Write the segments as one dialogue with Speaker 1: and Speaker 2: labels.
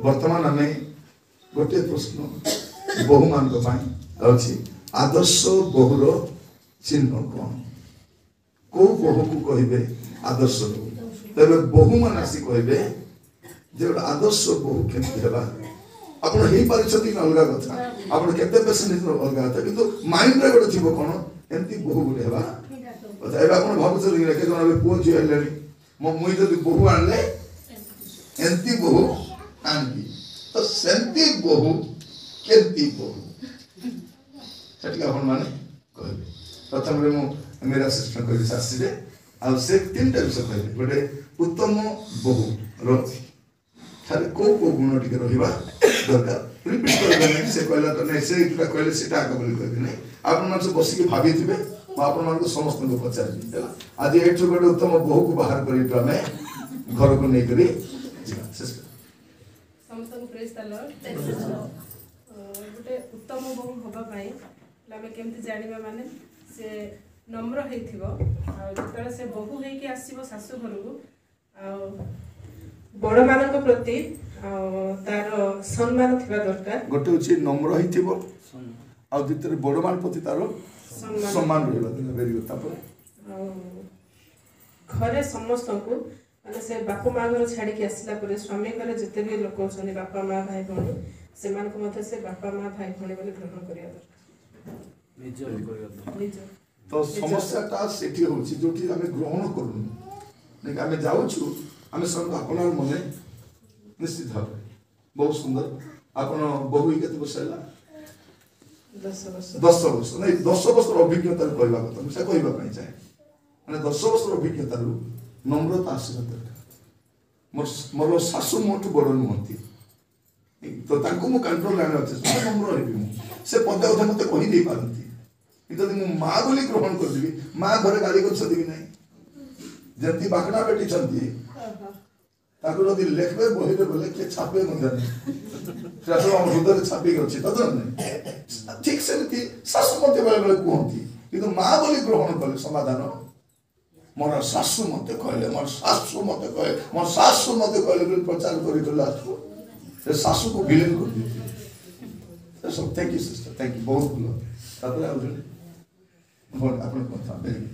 Speaker 1: वर्तमान आम गोटे प्रश्न बहु मान अच्छी आदर्श बहुर चिन्ह कौन कौ बहु को कहे आदर्श बहु तेरे बहु मान आसी कहे जे आदर्श बहु केमती है आप अलग कथा आप केते पेसेंट अलग कथा किंतु माइंड रे गोटे थी कौन एमती बहु गोटे है कथा एवं आप भावुँ केत पुओ झी है मुई जब बहु आने एमती बहु आनबी तो सेमती बहु केमती बहु सेठी आपण माने कहबे प्रथम रे मु मेरा सिस्टम कहि शास्त्री आ से तीन टाइप से कहबे गोटे उत्तम बहु रो खाली को गुण टिके रहिबा दरकार रिपीट करबे से कहला तो नै से इटा कहले सेटा आके बोली कहबे नै आपण मन से बसी के भाबी थिबे आपण मन को समस्त को पचारबी हैला आज एठो गोटे उत्तम बहु को बाहर करी तो हमें घर को नै करी सिस्टर
Speaker 2: समस्त को प्रेज द लॉर्ड गोटे उत्तम बहु होबा पई लामे केमति जानिबा माने से नम्र हेथिबो आ जतले से बहु हे के आसीबो सासु घर को आ बड़ मानक प्रति तार सम्मान थिबा दरकार
Speaker 1: गोटे होची नम्र हेथिबो आ दितरे बड़ मान प्रति तार सम्मान रहबा वेरी गुड तापर
Speaker 2: घरे समस्त को माने से बापा माँ घर छाड़ी के आसला पर स्वामी घर जिते भी लोक होछनी बापा माँ भाई भौणी सेमान को मते से बापा माँ भाई भौणी बोली ग्रहण करिया दरकार निज
Speaker 1: तो समस्या ता सेठी होची जोठी हमें ग्रहण करू नै कि हमें जाउछु हमें सब अपना मने निश्चित भाव बहुत सुंदर आपण बहु केते बसैला
Speaker 2: 10 वर्ष
Speaker 1: 10 वर्ष नहीं 10 वर्ष अभिज्ञता कहवा कथा मुझे कहवा पई चाहे माने 10 वर्ष अभिज्ञता नम्रता आसीबा दरकार मोर सासु मोठू बड़ नुहंती तो तांको मु कंट्रोल लाने अछि से नम्र हेबी मु से पद कथा मते कहि दे पारंती किंतु मु मां बोली ग्रहण कर देबी मां घरे गाली कर सदी नै जति बाकना बेटी छंती ताको जदि लेखबे बहिरे बोले के छापे मंदर से सब हम हृदय छापी के अछि तद नै ठीक से सासु मते बेले बेले कहंती किंतु मां बोली ग्रहण कले समाधान मोर सासु मते कहले मोर सासु मते कहे मोर सासु मते कहले बोली प्रचार करी तो लास्ट से सासु को विलीन कर दी so thank you sister thank you बहुत भलो तापर आ जने बहुत अपन कथा वेरी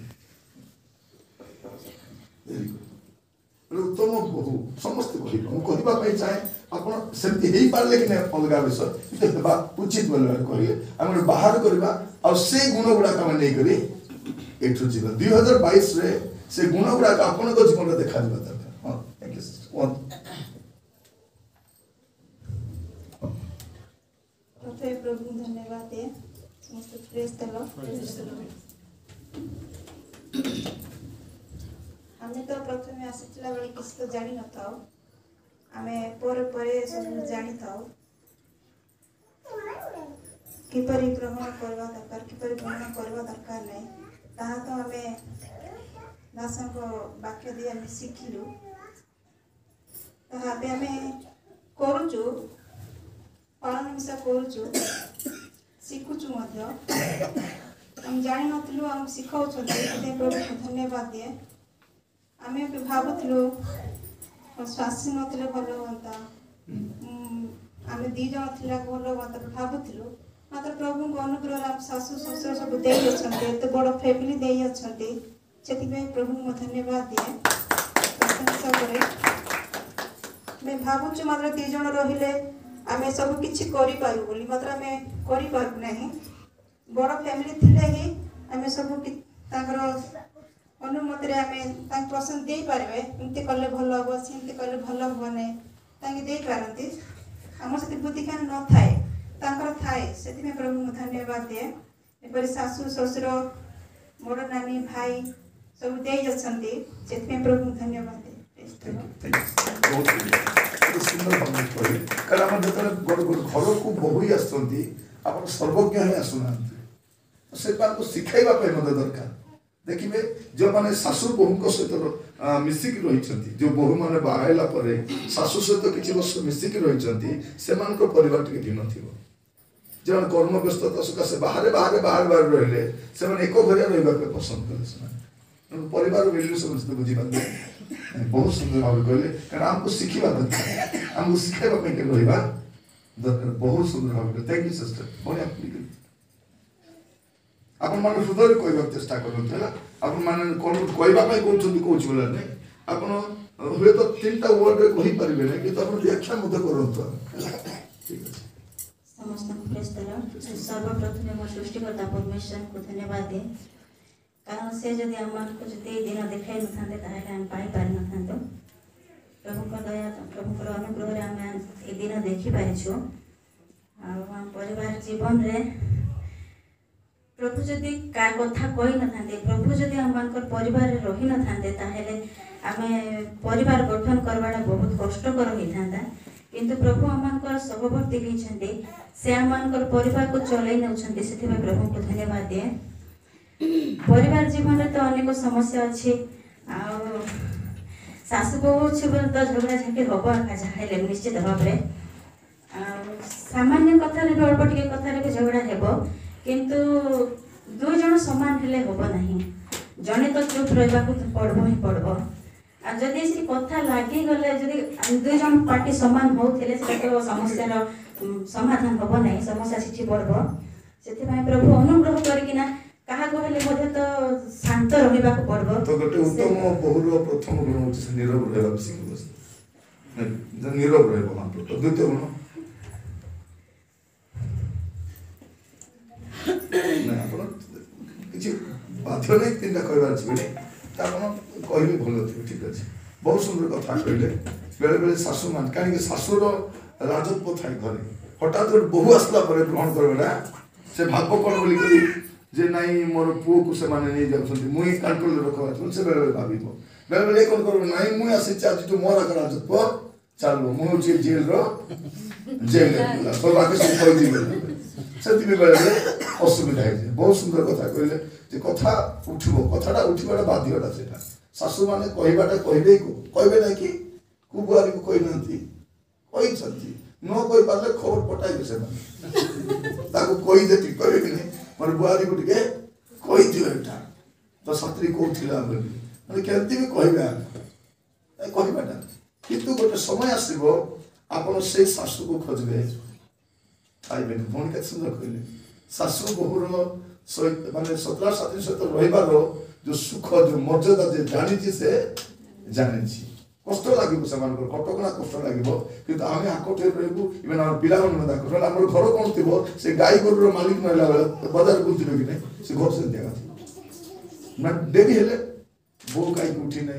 Speaker 1: गुड उत्तम बहु समस्त कहवा चाहे आप सेमती हो पारे कि अलग विषय देवा उचित बोल करिए आम बाहर करवा और से गुण गुड़ाक आम नहीं एठू जीव 2022 रे से गुण गुड़ाक आपण जीवन में देखा दरकार हाँ थैंक यू
Speaker 3: प्रभु धन्यवाद दे समस्त प्रेज द लॉर्ड हमें तो प्रथम आसीला बेले किसी तो जानी न था हमें पर सब जानी था किपरि ग्रहण करवा दरकार किपरि ग्रहण करवा दरकार नहीं ताहा तो हमें दासन को वाक्य दे हमें शिखिलु ताहा पे हमें करूचु पालन मिसा करूचु शिखुचु मध्य हम जानी नथिलु हम शिखाउछन्ते ते प्रभु धन्यवाद दिए आमे भी भाबुथिलु स्वास्थ्य नथिले भलो होता आमे दी जण थिला भलो होता भाबुथिलु मात्र प्रभु को अनुग्रह आप सासु ससुर सब देई अछन्ते एते बड़ फैमिली देई अछन्ते सेति में प्रभु को धन्यवाद दिए प्रशंसा करे मैं भाबुछु मात्र दी जण रहिले आमे सब किछि करि पारु बोली मात्र आमे करि पारु नाही बड़ फैमिली थिले ही आमे सब ताकर अनुमति रे आमे ताक पसंद देई पारबे एमते करले भलो हो सिमते करले भलो हो नै ताके देई पारंती हमर सती बुद्धि ज्ञान न थाए ताकर थाए सेति में प्रभु धन्यवाद दे एपरि सासु ससुर मोर नानी भाई सब देई अछंती सेति में प्रभु धन्यवाद दे
Speaker 1: बहुत सुंदर भाव कहे कारण हम जब घर को बहु आसती आप सर्वज्ञ ही आसुना से शिखाइबा दरकार देखिए जो माने सासु बहु सहित मिसिक रही जो बहु मैंने बाहला सासु सहित किसी वर्ष मिसिक रही से परिवार टे भिन्न थी जो कर्म व्यस्तता सकाशे बाहर बाहर बाहर बाहर रहिले से एक घरिया रहा पसंद कले परिवार वैल्यू समस्त बुझी पारे बहुत सुंदर भाव कहले कारण हमको शिखा दरकार हमको शिखाइबा के रहिबा दरकार बहुत सुंदर भाव थैंक यू सिस्टर बढिया आपण मन हृदय कहबा चेष्टा करते आपण मन कोन कहबा पई कोचुंदी कोच बोला नै आपण हुए तो तीनटा वर्ड रे कहि परिबे नै कि तो आपण व्याख्या मत करंत ठीक है
Speaker 3: समस्त प्रेस दला सर्वप्रथम म सृष्टिकर्ता परमेश्वर को धन्यवाद दे कारण से जदि आमान को जदि दिन देखाई न थांते ताहे हम पाई पार न थांतो प्रभु का दया प्रभु का अनुग्रह रे हम ए दिन देखि पाइ छु आ हम परिवार जीवन रे प्रभु जदि का कथा कहि न थांते प्रभु जदि आमान परिवार रे रहि न थांते ताहे आमे परिवार गठन करवाटा बहुत कष्टकर होई थांता किंतु प्रभु आमान सहवर्ती होइछन्ते से आमान परिवार को चलै नउछन्ते सेति में प्रभु को धन्यवाद दे परिवार जीवन रे तो अनेक समस्या अछि आ सासु बहु छ बोल तो झगड़ा झाके होबो आका जाहेले निश्चित भाव रे सामान्य कथा रे अल्प टिके कथा रे झगड़ा हेबो किंतु दो जण समान हेले होबो नाही जने तो चुप रहबा को पड़बो ही पड़बो आ जदि से कथा लागी गले जदि दो जण पार्टी समान होथिले से तो समस्या रो समाधान होबो नाही समस्या सिठी पड़बो सेति भाई प्रभु अनुग्रह करकिना कहा कहले मध्ये तो शांत रहिबा को पड़बो
Speaker 1: तो गोटे उत्तम बहुर प्रथम गुण होछि नीरव रहबा सिखबस जे नीरव रहबो मात्र तो द्वितीय गुण ना आपण किछि बाध्य नै तीनटा कहबा अछि बेले त आपण कहले भलो थि ठीक अछि बहुत सुंदर कथा कहले बेले बेले सासु मान काहे कि सासुर राजत्व थाई घरे हठात बहु आसला पर ग्रहण करबेला से भाग्य कोन बोली करी जे नाई मोर पुओ को से माने नहीं जाउछन्ती मुई कंट्रोल रखवा छ से बेले भाबिबो बेले कोन करबो नाई मुई आसी चाची तो मोर करा जत पर चालबो मुई जे जेल रो जेल तो बाकी सब कोइ दिबे सेति बेले असुविधा है बहुत सुंदर कथा कहले जे कथा उठिबो कथाटा उठिबाटा बाध्यटा सेटा सासु माने कहिबाटा कहबे नै कि कुबुआरी को कहि नंती कहि छथि न कहि पाले खबर पटाइबे से ताको कहि देति कहबे कि नै मोर बुआरी को टिके कहि दियो एटा तो सत्री को थिला माने केंति भी कहबे कहबाटा किंतु गोटे समय आसीबो आपण से सासु को खोजबे आइबे भौणी के सुंदर कहले सासु बहुर माने 17 साथी सहित रहिबार जो सुख जो मर्यादा जे जानिछि से जानिछि कष्ट लागिबो समान कटकना कष्ट लागिबो किंतु आमे आकोठे रहबो इवन हमर पिला मन मदा कष्ट हमर घर कोन थिबो से गाय गोरु मालिक नला बाजार गुंतिबे कि नै से घर से देगा ना देवी हेले बो गाय उठी नै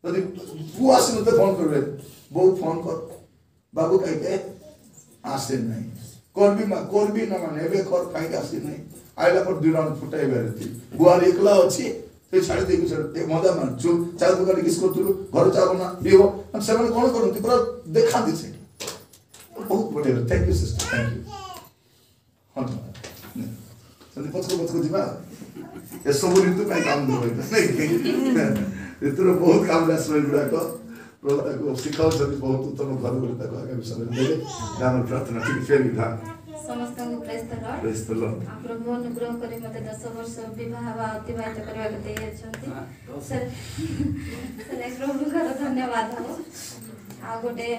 Speaker 1: यदि बो आसिन त फोन करबे बो फोन कर बाबू काई के आसे नै करबी ना माने एबे कर काई आसे नै आइला पर दुई राउंड फुटाई बेरती बुआर एकला अछि ते छाड़ी देकु छड़ ए मजा मान चु चार दुकान किस करतुलु घर चाबो ना बियो हम सेवन कोन करंती पूरा देखा दिसे बहुत बढ़िया thank you sister thank you हां सदी पछको दिबा ए सब ऋतु काई काम होय नै ऋतु बहुत काम लास गुडा को प्रभु को सिखाओ सदी बहुत उत्तम घर गुडा को आगे समय देले नाम प्रार्थना ठीक फेर विधा
Speaker 4: समस्त को प्रेज द लॉर्ड प्रभु अनुग्रह करे मते 10 वर्ष विवाह अतिबाहित करबा के दे छथि सर प्रभु का धन्यवाद हो आ गोटे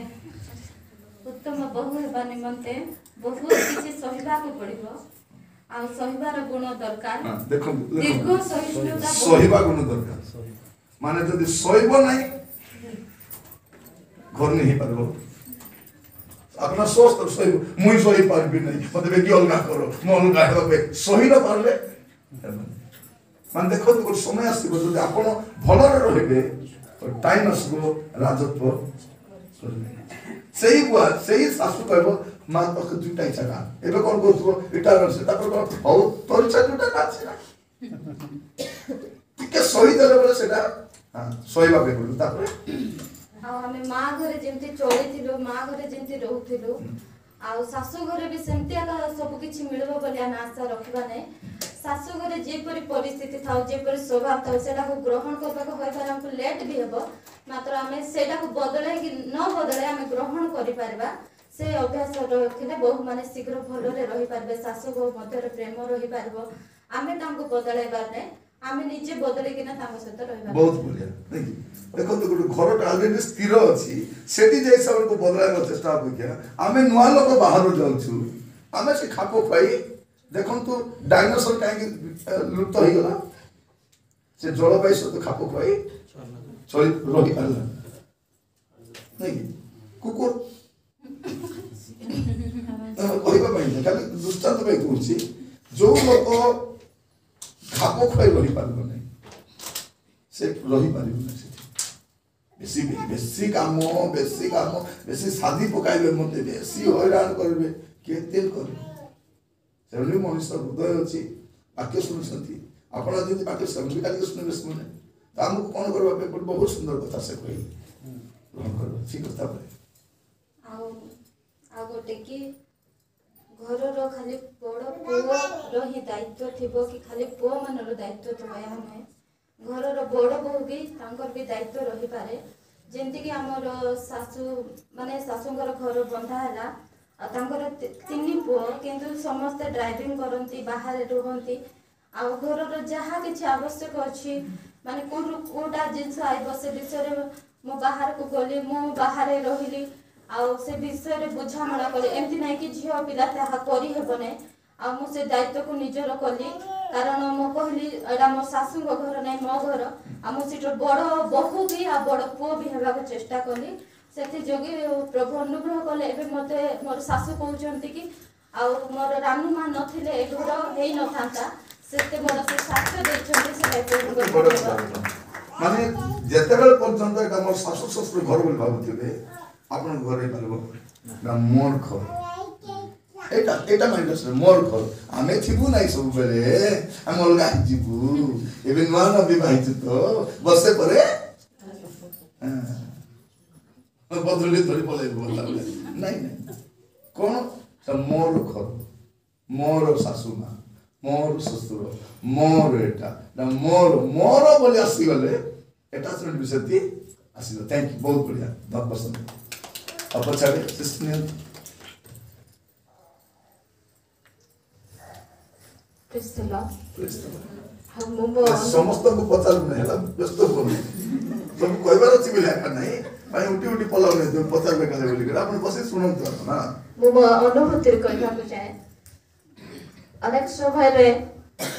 Speaker 4: उत्तम बहु हेबा निमंते बहुत किछि सहिबा को पड़िबो आ सहिबार गुण दरकार
Speaker 1: देखो
Speaker 4: दीर्घ सहिष्णुता
Speaker 1: सहिबा गुण दरकार माने जदि सहिबो नै घर नहीं पारबो अपना सोच तो सही मुई सही पारबी नहीं मते बेकी अलगा करो म अलगा हेबे सही न पारले मान देखो तो समय आसीबो जदि आपण भलरे रहबे टाइम आसीबो राजत्व सही बुआ सही सासु कहबो मा तो दुटा इच्छा का एबे कोन करथबो इटा से तापर हो तोर इच्छा दुटा काछि ना के सही देले बोले सेटा हां सही बाबे बोलु तापर
Speaker 4: आ हमें मां घरे जेंति चोळिथिलो मां घरे जेंति रहउथिलो आ सासु घरे भी सेंति आका सब किछि मिलबो बोली हम आशा रखिबा नै सासु घरे जे परि परिस्थिति थाउ जे परि स्वभाव थाउ सेटा को ग्रहण करबा को होय पर हमको लेट भी हेबो मात्र हमें सेटा को बदले कि न बदले हमें ग्रहण करि परबा से अभ्यास रखिले बहु माने शीघ्र भलो रे रहि परबे सासु गो मध्य रे प्रेम रहि परबो हमें तांको बदले बार नै ଆମେ ନିଜେ ବଦଳିକିନା ତାଙ୍କ ସହିତ ରହିବା।
Speaker 1: ବହୁତ ବଢିଆ ନାଇଁ କି? ଦେଖନ୍ତୁ ଗୋଟେ ଘରଟା ଅଲରେଡି ସ୍ଥିର ଅଛି, ସେଠି ଯାଇ ସେମାନଙ୍କୁ ବଦଳାଇବା ଚେଷ୍ଟା ଅପେକ୍ଷା ଆମେ ନୂଆ ଲୋକ ବାହାରୁ ଯାଉଛୁ, ଆମେ ସେ ଖାପ ଖୁଆଇ ଦେଖନ୍ତୁ ଡାଇନୋସର କାହିଁକି ଲୁପ୍ତ ହେଇଗଲା, ସେ ଜଳବାୟୁ ସହିତ ଖାପ ଖୁଆଇ ରହିପାରିଲା ନାଇଁ କି? କୁକୁର କହିବା ପାଇଁ ଖାଲି ଦୃଷ୍ଟାନ୍ତ ପାଇଁ କହୁଛି, ଯୋଉ ଲୋକ ଖାପ ଖୁଆଇ ରହିପାରିବ ନାହିଁ ସେ ରହିପାରିବ ନାହିଁ। ସେଠି ବେଶୀ କାମ ବେଶୀ ସାଧି ପକାଇବେ, ମତେ ବେଶୀ ହଇରାଣ କରିବେ, କେତେ କରିବେ? ସେଭଳି ମଣିଷ ହୃଦୟ ଅଛି, ବାକ୍ୟ ଶୁଣୁଛନ୍ତି, ଆପଣ ଯଦି ବାକ୍ୟ ସେମିତି କାଲି ଶୁଣିବେ ସେମାନେ, ତ ଆମକୁ କ'ଣ କରିବା ପାଇଁ ପଡ଼ିବ? ବହୁତ ସୁନ୍ଦର କଥା ସେ କହିଲେ, ଗ୍ରହଣ କରିବା ଠିକ କଥା।
Speaker 4: ଆଉ ଗୋଟେ କି ଘରର ଖାଲି ବଡ଼ ପୁଅର ହିଁ ଦାୟିତ୍ୱ ଥିବ କି ଖାଲି ପୁଅମାନର ଦାୟିତ୍ୱ ଥିବ ଏହା ନୁହେଁ, ଘରର ବଡ଼ ବୋହୂ ବି ତାଙ୍କର ବି ଦାୟିତ୍ୱ ରହିପାରେ। ଯେମିତିକି ଆମର ଶାଶୁଙ୍କର ଘର ବନ୍ଧା ହେଲା, ଆଉ ତାଙ୍କର 3 ପୁଅ, କିନ୍ତୁ ସମସ୍ତେ ଡ୍ରାଇଭିଂ କରନ୍ତି, ବାହାରେ ରୁହନ୍ତି, ଆଉ ଘରର ଯାହା କିଛି ଆବଶ୍ୟକ ଅଛି, ମାନେ କୋଉଟା ଜିନିଷ ଆଇବ ସେ ବିଷୟରେ ମୁଁ ବାହାରକୁ ଗଲି, ମୁଁ ବାହାରେ ରହିଲି, ଆଉ ସେ ବିଷୟରେ ବୁଝାମଣା କଲି, ଏମିତି ନାହିଁ କି ଝିଅ ପିଲା ତାହା କରିହେବ ନାହିଁ। ଆଉ ମୁଁ ସେ ଦାୟିତ୍ୱକୁ ନିଜର କଲି, କାରଣ ମୁଁ କହିଲି ଏଇଟା ମୋ ଶାଶୁଙ୍କ ଘର ନାହିଁ, ମୋ ଘର, ଆଉ ମୁଁ ସେଠି ବଡ଼ ବୋହୂ ବି ଆଉ ବଡ଼ ପୁଅ ବି ହେବାକୁ ଚେଷ୍ଟା କଲି। ସେଥିଯୋଗୁଁ ପ୍ରଭୁ ଅନୁଗ୍ରହ କଲେ, ଏବେ ମତେ ମୋର ଶାଶୁ କହୁଛନ୍ତି କି ଆଉ ମୋର ରାନୁ ମା ନଥିଲେ ଏ ଘର ହେଇନଥାନ୍ତା, ସେତେ ବଡ଼ ସେ ସାକ୍ଷ୍ୟ ଦେଇଛନ୍ତି।
Speaker 1: ମାନେ ଯେତେବେଳେ ପର୍ଯ୍ୟନ୍ତ ଏଇଟା ମୋର ଶାଶୁ ଶ୍ୱଶୁର ଘର ବୋଲି ଭାବୁଥିବେ, ଆପଣଙ୍କ ଘର ହେଇପାରିବ ନା ମୋର ଘର, ଏଇଟା ମାଇଣ୍ଡ ଆସିବ, ମୋର ଘର। ଆମେ ଥିବୁ ନାହିଁ ସବୁବେଳେ, ଆମେ ଅଲଗା ଯିବୁ, ଏବେ ନୂଆ ନୂଆ ବିବାହିତ ତ ବର୍ଷେ ପରେ ବଦଳି ଧରି ପଳେଇବୁ ନାଇଁ ନାଇଁ, କ'ଣ ମୋର ଘର, ମୋର ଶାଶୁ ମା, ମୋର ଶ୍ୱଶୁର, ମୋର ଏଟା ମୋର ବୋଲି ଆସିଗଲେ ଆଟାଚମେଣ୍ଟ ବିଷୟ ଆସିବ। ଥ୍ୟାଙ୍କ ୟୁ, ବହୁତ ବଢ଼ିଆ, ବହୁତ ପସନ୍ଦ। ଆଉ ପଛାଡ଼େ ସମସ୍ତଙ୍କୁ ପଚାରୁନି ହେଲା, ବ୍ୟସ୍ତ କରୁନି, ସବୁ କହିବାର ଅଛି ବୋଲି ଏକା ନାହିଁ, ଉଠି ପଳାଉନି ପଚାରିବେ କାଳେ ବୋଲିକି, ଆପଣ ବସି ଶୁଣନ୍ତୁ। ଆପଣ
Speaker 4: ମୁଁ ମୋ ଅନୁଭୂତିରେ କହିବାକୁ ଚାହେଁ, ଅନେକ ସମୟରେ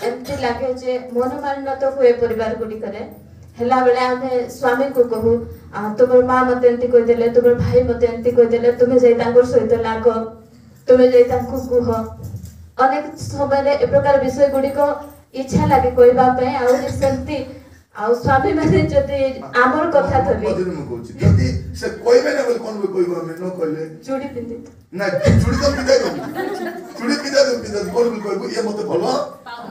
Speaker 4: ଏମିତି ଲାଗେ ଯେ ମନୋମାଳିନ୍ୟ ହୁଏ ପରିବାର ଗୁଡ଼ିକରେ, ହେଲା ବେଳେ ଆମେ ସ୍ୱାମୀକୁ କହୁ ତୁମର ମା ମତେ ଏମିତି କହିଦେଲେ, ତୁମର ଭାଇ ମତେ ଏମିତି କହିଦେଲେ, ତୁମେ ଯାଇ ତାଙ୍କ ସହିତ ଲାଗ, ତୁମେ ଯାଇ ତାଙ୍କୁ କୁହ। ଅନେକ ସମୟରେ ଏ ପ୍ରକାର ବିଷୟ ଗୁଡ଼ିକ ଇଚ୍ଛା ଲାଗେ କହିବା ପାଇଁ, ଆଉ ସେମିତି ଆଉ ସ୍ୱାମୀ ମାନେ ଯଦି ଆମର କଥା
Speaker 1: ମୁଁ କହୁଛି ଯଦି ସେ କହିବେ ନା ବୋଲି କ'ଣ କହିବ, ଆମେ ନ କହିଲେ
Speaker 4: ଚୁଡ଼ି ପିନ୍ଧି
Speaker 1: ନା ଚୁଡ଼ି ତ ପିନ୍ଧାଇ ଦେବୁ, ଚୁଡ଼ି ପିନ୍ଧାଇ ଦେବୁ, କ'ଣ ବି କହିବୁ ଇଏ ମତେ ଭଲ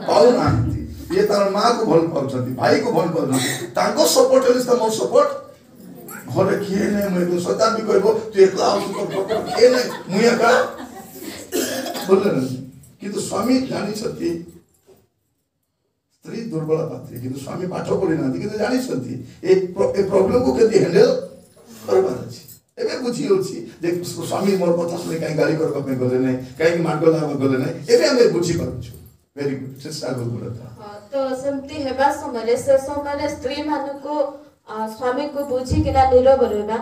Speaker 1: ପାଉନାହାନ୍ତି, ଇଏ ତାର ମାଆକୁ ଭଲ ପାଉଛନ୍ତି, ଭାଇକୁ ଭଲ ପାଉଛନ୍ତି, ତାଙ୍କ ସପୋର୍ଟ ହେଲେ ତ ମୋର ସପୋର୍ଟ ଘରେ କିଏ ନାହିଁ, ମୁଁ ସଦା ବି କହିବ ତୁ ଏକଲା କିଏ ନାହିଁ, ମୁଁ ଏକା ବୋଲେ। କିନ୍ତୁ ସ୍ୱାମୀ ଜାଣିଛନ୍ତି ସ୍ତ୍ରୀ ଦୁର୍ବଳ ପାତ୍ରୀ, କିନ୍ତୁ ସ୍ୱାମୀ ପାଠ ପଢି ନାହାନ୍ତି, କିନ୍ତୁ ଜାଣିଛନ୍ତି ଏ ପ୍ରୋବ୍ଲେମକୁ କେମିତି ହ୍ୟାଣ୍ଡେଲ କରିବାର ଅଛି। ଏବେ ବୁଝି ହେଉଛି ଯେ ସ୍ୱାମୀ ମୋର କଥା ଶୁଣି କାହିଁ ଗାଳି କରିବା ପାଇଁ ଗଲେ ନାହିଁ, କାହିଁକି ମାଡ଼ ଗଲେ ନାହିଁ, ଏବେ ଆମେ ବୁଝିପାରୁଛୁ। ଭେରି ଗୁଡ୍, ଚେଷ୍ଟା କରୁଥା।
Speaker 4: ତ ସେମିତି ହେବା ସମୟରେ ସେ ସମୟରେ ସ୍ତ୍ରୀ ମାନଙ୍କୁ ସ୍ୱାମୀକୁ ବୁଝିକିନା ନୀରବ ରହିବା।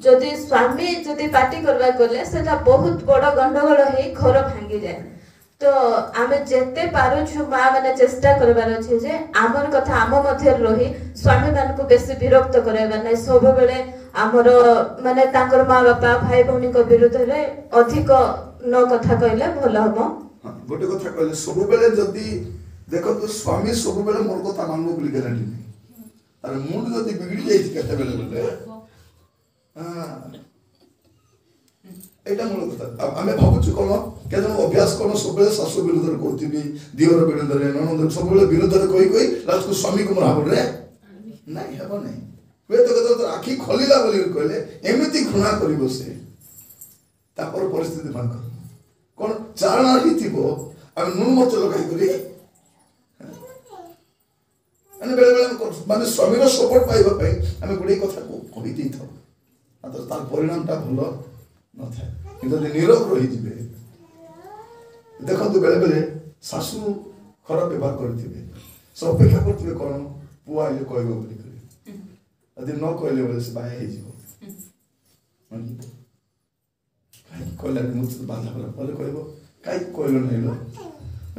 Speaker 4: ଯଦି ସ୍ୱାମୀ ଯଦି ପାଟି କରିବାକୁ ଗଲେ ସେଟା ବହୁତ ବଡ଼ ଗଣ୍ଡଗୋଳ ହେଇ ଘର ଭାଙ୍ଗିଯାଏ। ତ ଆମେ ଯେତେ ପାରୁଛୁ ମା ମାନେ ଚେଷ୍ଟା କରିବାର ଅଛି ଯେ ଆମର କଥା ଆମ ମଧ୍ୟରେ ରହି ସ୍ୱାମୀ ମାନଙ୍କୁ ବେଶୀ ବିରକ୍ତ କରାଇବା ନାହିଁ। ସବୁବେଳେ ଆମର ମାନେ ତାଙ୍କର ମା ବାପା ଭାଇ ଭଉଣୀଙ୍କ ବିରୁଦ୍ଧରେ ଅଧିକ ନ କଥା କହିଲେ ଭଲ ହବ।
Speaker 1: ଗୋଟେ କଥା କହିଲେ, ସବୁବେଳେ ଯଦି ଦେଖନ୍ତୁ ସ୍ୱାମୀ ସବୁବେଳେ ମୋର କଥା ମାନବ ବୋଲି ଗ୍ୟାରେଣ୍ଟି ନାହିଁ, ତାର ମୁଣ୍ଡ ଯଦି ବିଗିଡ଼ି ଯାଇଛି କେତେବେଳେ ବୋଲେ ଏଇଟା ମୂଳ କଥା। ଆମେ ଭାବୁଛୁ କ'ଣ କେତେ ଅଭ୍ୟାସ କ'ଣ ସବୁବେଳେ ଶାଶୁ ବିରୁଦ୍ଧରେ କହୁଥିବି, ଦିଅର ବିରୁଦ୍ଧରେ, ନଣନ୍ଦ ସବୁବେଳେ ବିରୁଦ୍ଧରେ କହି ଲାଷ୍ଟକୁ ସ୍ୱାମୀକୁ ମୋର ଭାବରେ ନାଇଁ ହେବ ନାହିଁ। ହୁଏତ କେତେବେଳେ ଆଖି ଖୋଲିଲା ବୋଲି କହିଲେ ଏମିତି ଘୃଣା କରିବ ସେ, ତାପରେ ପରିସ୍ଥିତି ଭାଗ କ'ଣ ଚାରଣା ହେଇଥିବ, ଆମେ ନୁଣ ମର୍ଚ୍ଚ ଲଗାଇକରି ମାନେ ବେଳେବେଳେ ମାନେ ସ୍ୱାମୀର ସପୋର୍ଟ ପାଇବା ପାଇଁ ଆମେ ଗୁଡ଼ିଏ କଥାକୁ କହିଦେଇଥାଉ, ତାର ପରିଣାମଟା ଭଲ ନଥାଏ। କିନ୍ତୁ ଯଦି ନୀରବ ରହିଯିବେ, ଦେଖନ୍ତୁ ବେଳେବେଳେ ଶାଶୁ ଖରାପ ବ୍ୟବହାର କରିଥିବେ, से अपेक्षा करते कौन पुआ आइले कहब बोली यदि न कहले बोले से बाया कहले मुझे बाधा कला बोले कहब कहीं कहल नहीं लो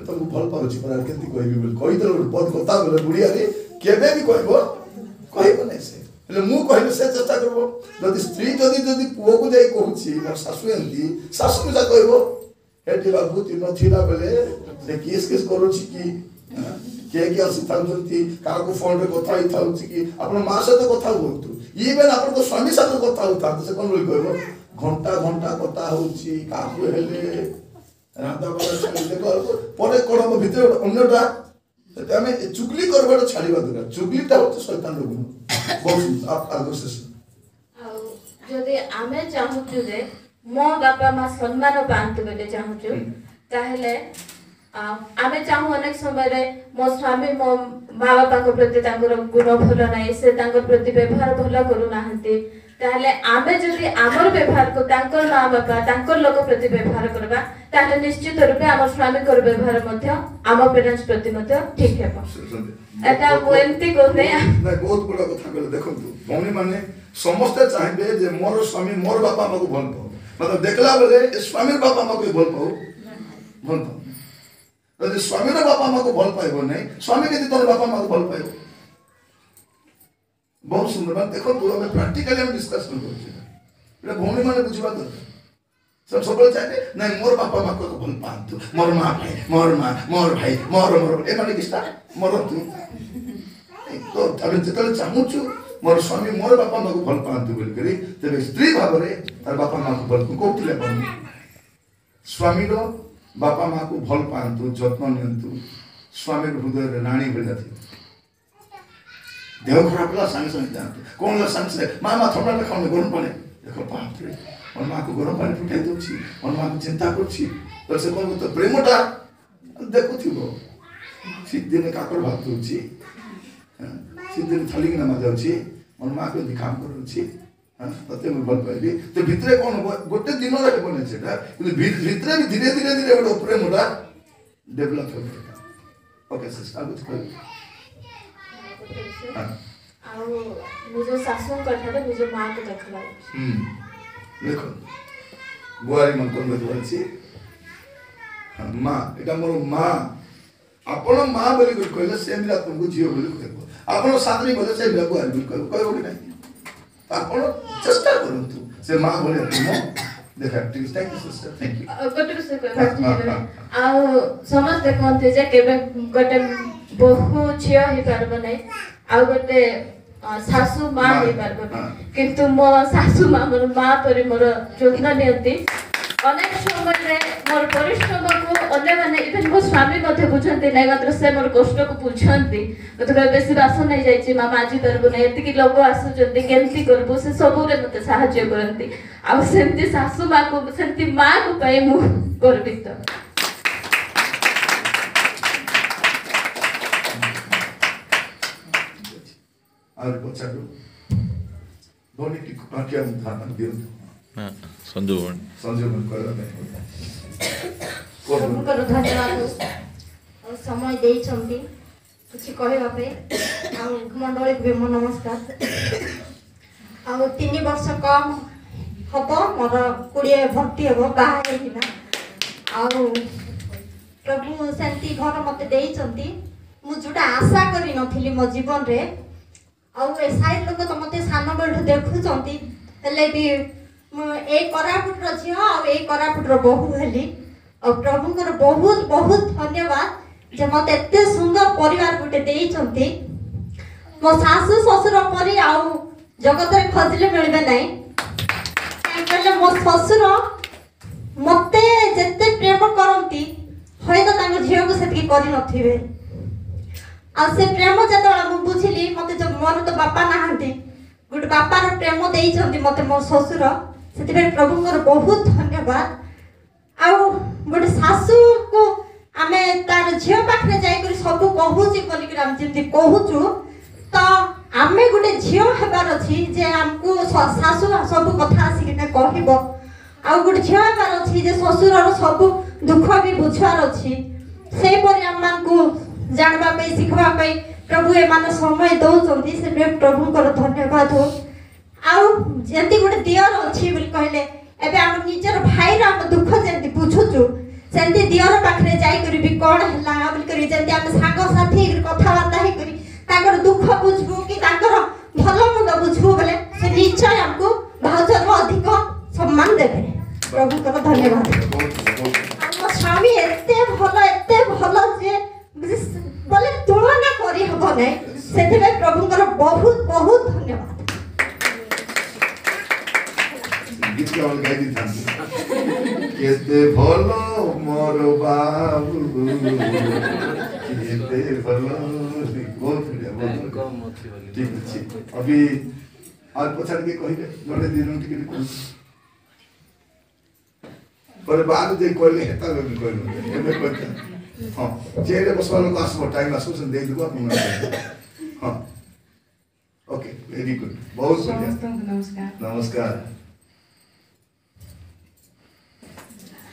Speaker 1: तुमको भल पाऊँ पर केमती कहबी बोले कहीदेल गोटे पद कथा बोले बुढ़िया केबे भी कहब नहीं से हेल्ले मु कहले से चेष्टा करब जदि स्त्री जदि पुओ को जाई कहूची मोर सासु एंती सासु को जा कहब हेटी बाबू ती नथिला बेले से केस करूची कि के आसी थाउछंती काको फोन रे कथा ही थाउची कि आपण मां सहित कथा होतु इवन आपण तो स्वामी सहित कथा होता से कोन बोल कहब घंटा घंटा कथा होची काको हेले राधा बाबा देखो परे कोन भीतर अन्यटा आम चुगली करबा छाड़वा दरकार चुगलीटा होते शैतान गुण बहुत आप आदर्श
Speaker 4: जदि आमे चाहूचु जे मो बापा माँ सम्मान पांतु बोले चाहूचु ताहेले आमे चाहू अनेक समय रे मो स्वामी मो माँ बापा को प्रति तांकर गुण भल नाही से तांकर प्रति व्यवहार भल करू नाहंती ताहेले आमे जदि आमर व्यवहार को तांकर माँ बापा तांकर लोक प्रति व्यवहार करबा ताहेले निश्चित रूपे आम स्वामी कर व्यवहार मध्य आम पेरेंट्स प्रति मध्य ठीक हेबो एटा मोएंती को नै
Speaker 1: बहुत बड़ा कथा कहले देखंतु भौणी माने समस्त चाहबे जे मोर स्वामी मोर बापा माँ को भल पाओ मतलब देखला बेले स्वामी बापा माँ को भल पाओ यदि स्वामी बापा माँ को भल पाइब नहीं स्वामी के तोर बापा माँ को भल पाइब बहुत सुंदर बात देखो तू हमें प्रैक्टिकली हम डिस्कशन कर भौणी मैंने बुझा दरकार सब चाहिए नहीं मोर बापा माँ को भल पातु मोर माँ भाई मोर भाई मोर ए माने किस्ता मरतु तो अबे जितले चाहूचु मोर स्वामी मोर बापा माँ को भल पातु बोल करी तबे स्त्री भाव रे तार बापा माँ को भल कोथिले बन स्वामी रो बापा माँ को भल पातु जत्न नियंतु स्वामी हृदय रे रानी भलिया थी देह खराब ला संग संग जानते कौन ला संग से मामा थोड़ा ना खाने गरम पानी देखो बाप रे और माँ को गरम पानी फुटाई दोची और माँ को चिंता करची तो से कौन तो प्रेमटा देखो थी वो सिद्धि में काकर भात दोची सिद्धि में थाली की नमाज जाउची और माँ को दिखाम करूची तते मैं बल पाइबी तो भितरे कौन गोटे दिन रे बने सेटा भितरे भी धीरे धीरे धीरे गोटे प्रेमटा डेवलप हो ओके सिस्टर कुछ कोई
Speaker 4: आउ निज सासू कठारे निज माँ को देखला
Speaker 1: देखो बुआरी मन कोन बदलछि माँ एटा मोर माँ आपण माँ बोली कहले से मिला तुमको जियो बोली कहबो आपण सादरी बोले से मिला बुआरी बोली कहबो कि नहीं आपण चेष्टा करंतु से माँ बोले तुम देखा ठीक thank you sister thank you
Speaker 4: गोटे से कहबो आउ समझ देखंते जे केबे गोटे बहु झियो ही पारबो नै आउ गोटे सासू माँ ही पारबो किंतु मो सासू माँ मोर माँ परि मोर जत्न नियंती अनेक समय रे मोर परिश्रम को अन्य माने इवन मो स्वामी मध्ये बुझंती नै मात्र से मोर कष्ट को बुझंती मते बेसी बासन नै जाईची मामा आजि पारबो नै एति कि लोग आसु जंती केमती करबो से सब रे मते सहाय्य करंती आ सेमती सासू माँ को सेमती माँ को पई मु गर्वित
Speaker 1: और पछाडु धोनी की पाकिया धान दियो
Speaker 5: हां संजोवन
Speaker 1: करला
Speaker 3: सबकर धन्यवाद और समय देई छंती कुछ कहबा पे आ मंडली के मो नमस्कार आ 3 वर्ष कम हबो मोर कुड़िए भक्ति हबो बाहा हेतिना आ प्रभु शांति घर मते देई छंती मु जोटा आशा करी नथिली मो जीवन रे आ ए साइड लोक तो मते सानो बेलठु देखु छंती हेले भी ए कोरापुट रो झियो आ ए कोरापुट रो बहु हेली और प्रभु को बहुत बहुत धन्यवाद जे मते एते सुंदर परिवार गुटे देई छंती मो सासु ससुर परी आउ जगत रे खोजले मिलबे नै कहले मो ससुर मते जते प्रेम करंती होय तो तांग झियो को सेति करि नथिबे आ से प्रेम जतला मु बुझिली मते जब मोर तो बापा नाहंती गुटे बापा रो प्रेम देई छंती मते मो ससुर सेति प्रभु को बहुत धन्यवाद आउ गोटे सासू को आमे तार झियो पाखरे जाई करी सब कहूची बोली हम जेमती कहूचु तो आमे गोटे झियो हेबार अछि जे हमको सासू सब कथा आसी के कहबो आउ गोटे झियो हेबार अछि जे ससुर रो सब दुख भी बुझार अछि सेहि परि हम मानकु
Speaker 6: जानवा पे सिखवा पे प्रभु ए मान समय दौचंती से प्रभु को धन्यवाद हो आउ जंती गोटे दियर अछि बोल कहले एबे हम निजर भाई रा हम दुख जंती पूछुचु सेंती दियर पाखरे जाई करी भी कोन हला बोल करी जंती हम सागो साथी कथा बार्ता हे करी ताकर दुख बुझबु कि ताकर भलो मुंड बुझबु बोले से निश्चय हमको भाउजर अधिक सम्मान देबे प्रभु को धन्यवाद हम स्वामी एते भलो जे बोले तुलना करी हबो नै सेते प्रभु को बहुत बहुत धन्यवाद
Speaker 1: गीत के गाई दी था केते भलो मोर बाबू केते भलो बहुत ठीक अछि अभी और पछाड़ के कहिबे गने दिन टिके कोन पर बाद जे कोले हेता भी कोले एबे कोता हां जेरे बसवालो क्लास में टाइम आसुसन दे दुआ अपन हां ओके वेरी गुड बहुत बढ़िया
Speaker 7: नमस्कार
Speaker 1: नमस्कार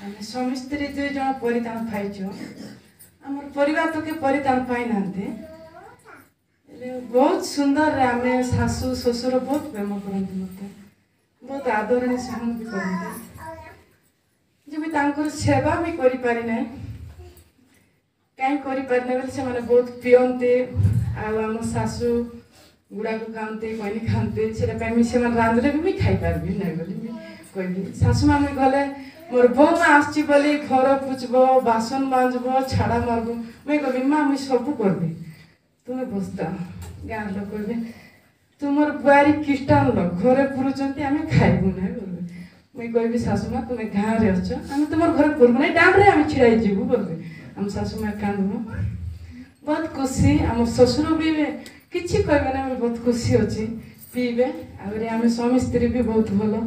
Speaker 7: आमे स्वामी स्त्री दुई जन परितान पाइछो हमर परिवार तो के परितान पाइ नांते बहुत सुंदर आमे सासू ससुर बहुत प्रेम करते मते बहुत आदरणीय सहन भी करते जब तांकर सेवा भी करि पारि नै काई करि पारि नै से माने बहुत पियंते आ हम सासू गुड़ा को खाते कोई खाते से पे से मन रांधले भी खाई पारबी नै बोली कोई सासू मामी गले मोर बोमा आछि बोली घर पुछबो बासन मांजबो छाड़ा मारबो मैं कहबी मां मैं सब करबी तुम्हें बसता गाँव लोग कहबे तुमर बुआरी किस्टान लोग घरे पुरुचंती आमे खाइबु नै बोलबे मैं कहबी सासू मां तुम्हें गाँव रे अछ आमे तुमर घरे पुरबु नै डाम रे आमे छिड़ाई जीबु बोलबे हम सासू मां कांदबो बहुत खुशी हम ससुर भी किछि कहबे नै बहुत खुशी अछि पीबे आरे आमे स्वामी स्त्री भी बहुत भलो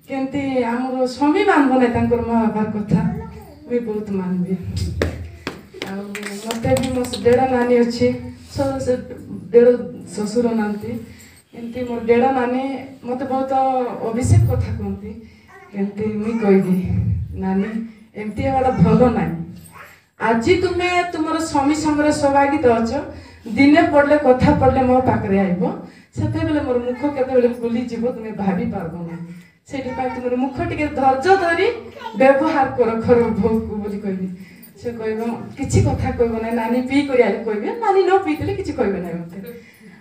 Speaker 7: केंती हमरो स्वामी मानबो नै तांकर मां बाबार कथा मैं बहुत मानबी आ मते भी मो डेढ़ नानी अछि डेढ़ ससुर नांती एंती मोर डेढ़ नानी मते बहुत अभिषेक कथा कहती केंती मुई कहबी नानी एमती वाला भलो नानी आज तुमे तुमर स्वामी संगे सौभाग्य दछ दिने पड़ले कथा पड़ले मो पाखरे आइबो सेते बेले मोर मुख केते बेले खुली जीवो तुमे भाबी पारबो नै सेठी पा तुमर मुख टिके धैर्य धरी व्यवहार कर खर भोग बोली कहबी से कहबो किछि कथा कहबो नै नानी पी करी आले कहबे नानी न पीतले किछि कहबे नै मते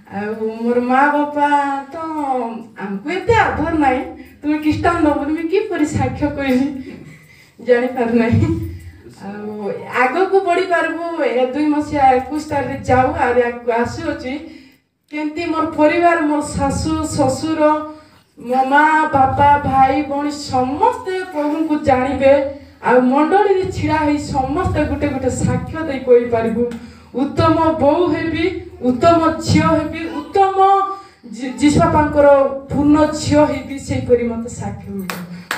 Speaker 7: आ मोर मां बापा तो हमको एते आदर नै तुमे किस्तान न बोली कि परि साक्ष्य कहबी जानि पार नै आग को बढ़ी पारबो 2 मसिया 21 तारिख जाऊ आरे आसु अछि केंती मोर परिवार मोर सासू ससुर मो मां बापा भाई बणी समस्त प्रभु को जानिबे आ मंडली रे छिड़ा है समस्त गुटे गुटे साक्ष्य दे कोइ पारबो उत्तम बहु हेबी उत्तम झियो हेबी उत्तम जिसपांकर पूर्ण झियो हेबी से परि मते साक्ष्य मिल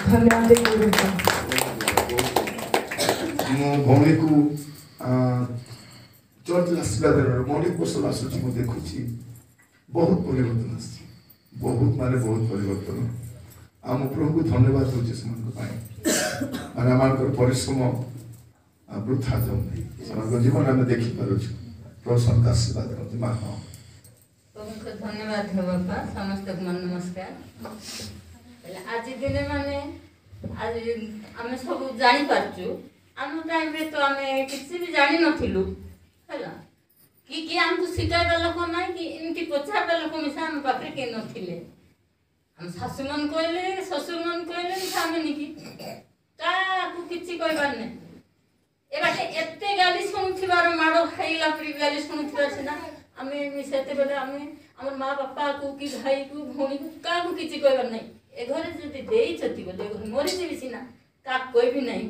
Speaker 7: धन्यवाद देबो
Speaker 1: मो भौणी को चर्च आसला मौलिक कौशल आसूची मु देखुची बहुत परिवर्तन आसी बहुत माने बहुत परिवर्तन आम प्रभु को धन्यवाद दूचे से आम परिश्रम वृथा जाऊँ जीवन आम देखी पार्छ प्रभु सबका आशीर्वाद करते माँ
Speaker 8: प्रभु धन्यवाद है बापा समस्त मन नमस्कार आज दिन माने आज आम सब जानी पारचु आम टाइम रे तो आमे किसी भी जानी नथिलु हैला कि हमको सिखाइबा लोक नै कि इनकी पछाबा लोक मिसा हम पाखरे के नथिले हम सासु मन कहले ससुर मन कहले सामे निकी का को किछि कहबार नै ए बाटे एते गाली सुनथिबार माडो खाइला प्री गाली सुनथिबार छना आमे मिसेते बेले आमे हमर मां बापा को कि भाई को भौणी को का को किछि कहबार नै ए घरे जदी देई छथि बोले घर मरि जेबी सिना का कोई भी नहीं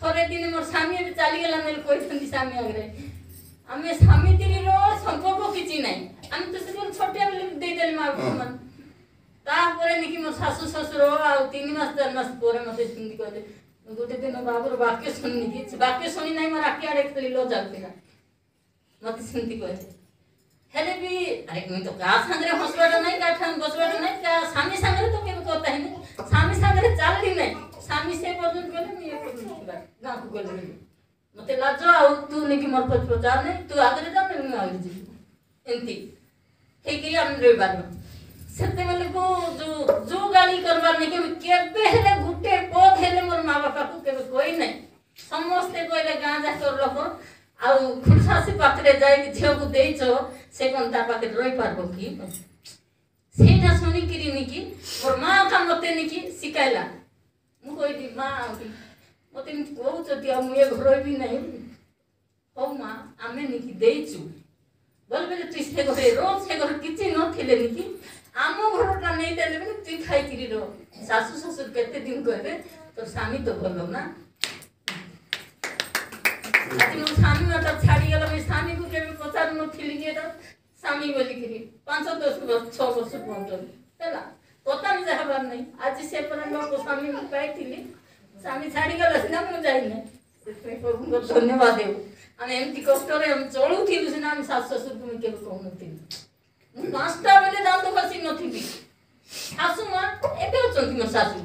Speaker 8: थोड़े दिन मोर स्वामी भी चली गला नेल कोई संदी स्वामी आगरे हमें स्वामी तिरी रो संपर्क किछि नै हम तो सब छोटे बेले दे देली मां को मन ता परे निकी मोर सासू ससुर आ 3 मास 4 मास परे मते सुंदी कहले गोटे दिन बाबूर वाक्य सुननी कि वाक्य सुनी नै मोर आके आड़े खली लो जागतेला मते सुनती कहले हेले भी अरे मैं तो का संगरे हसबाडा नै का ठान बसबाडा नै का स्वामी संगरे तो के कहता है स्वामी संगरे चालली नै स्वामी से पर्यंत कहले मैं ये पर्यंत गां को कहले मते लाज आउ तू नहीं कि मोर पछ पचार नहीं तू आगे जा मैं आगे जी एंती हे कि हम रे बार सेते बेले को जो गाली करबार नहीं के केबे हेले गुटे पद हेले मोर मां बापा को केबे कोई नहीं समस्त कोइले गां जा कर लोक आ खुरसासी पात्रे जाय कि झियो को देइछो से कोन ता पाके रोई पारबो की सेटा सुनी किरिनी की मोर मां का मते नहीं की सिकाइला मु कोइ दी मां मते को चती आ मु ए घर भी नहीं हो मां आमे नहीं की देइछु बोल बेले तू से घरे रोज से घर किछि न थिले नहीं की आम घरटा नहीं देले भी तू खाई किरी रो सासू ससुर केते दिन कहबे तो स्वामी तो भलो ना आज मो स्वामी मत छाड़ी गेला मैं स्वामी को केबे पचार न थिली के तो स्वामी बोली किरी 5-10 वर्ष 6 वर्ष पहुंचल हैला पता नहीं जहाबार नहीं आज से पर लोग स्वामी को पाई थिली स्वामी छाड़ी गेला सिना मु जाई नै से प्रभु को धन्यवाद देऊ आमे एमती कष्ट रे हम चलू थिलु सिना हम सासू ससुर को केबे कहू नथिली मु 5टा बेले दांत खसी नथिली सासू मां एबे अछंती मो सासू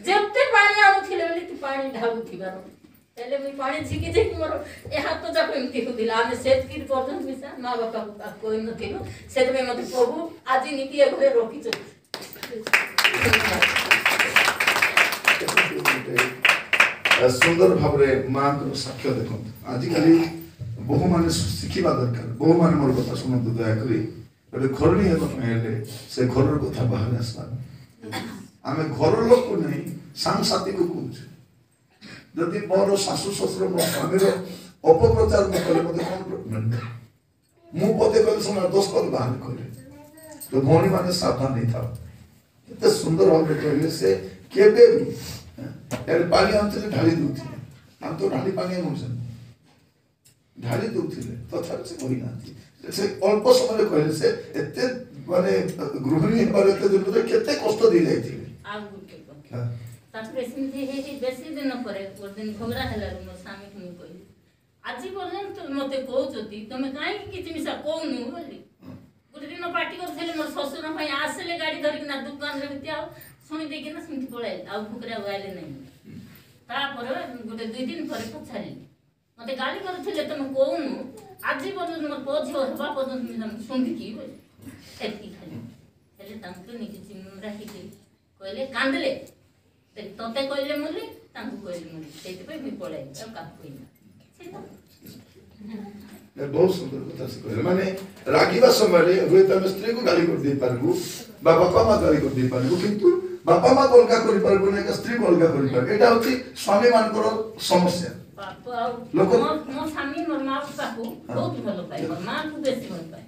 Speaker 8: जेते पानी आउ थिले बेले तू पानी ढालू थिबार पहले मैं पानी झिकी झिकी मोर ए हाथ तो जाक एमती होदिला आमे सेत की पर्यंत मिसा मां बापा को कोई नथिलो सेत में मते प्रभु आज नीति ए घरे रोकी छ
Speaker 1: सुंदर भाव माँ को साक्ष्य देखो आजिकल बहु मान शिखा दरकार बहु मान मोर कथा शुणु दयाकोरी गोटे घरणी हेले से घर कथा बाहर आसला आम घर लोक को नहीं सांसाथी को कौच जदि मोर शाशु शशुर मो स्वामी अपप्रचार कले मत कौन मु पदे कह समय 10 पद बाहर कले तो भौणी मैंने सावधान नहीं था इतने सुंदर भाव कहले से केबे भी पानी आमचे ढाली दूथिले हम तो ढाली पानी आमछन ढाली दूथिले तथापि से कहि नाथि से अल्प समय कहले से एते माने गृहिणी हेबार एते दिन केते कष्ट दी जाइथिले
Speaker 8: आ गुटे को तापरे सिंधी हे बेसी दिन परे एक दिन झगड़ा हैला मो स्वामी को कहि आज पर्यंत मते कहउछती तमे काहे कि किछि मिसा कहउनी बोली गुटे दिन पार्टी करथिले मोर ससुर भाई आसले गाड़ी धरि ना दुकान रे बितिया सुनी देखि ना सिंधी पळाई आ फुकरा गाइले नहीं तापर गुटे 2 दिन परे पछारी मते गाली करथिले तमे कहउनु आज पर्यंत मोर पोझियो हेबा पर्यंत मिसा सुंदी की बोली एति खाली हेले तांको नि किछि राखि दे कहले कांदले तोते कहले मुली तांको कहले मुली सेति पे भी पळाई आ का कहिना
Speaker 1: बहुत सुंदर कथा से कहले माने रागिबा समय हुए तमे स्त्री को गाली कर दे पारबु बा बापा मा गाली कर दे पारबु किंतु बापा मा अलगा कर पारबु ना स्त्री को अलगा कर पारबु एटा होती स्वामी मानकर समस्या
Speaker 8: बापा मो स्वामी मोर मां बापा को बहुत भलो पाए मोर मां को बेसी भलो पाए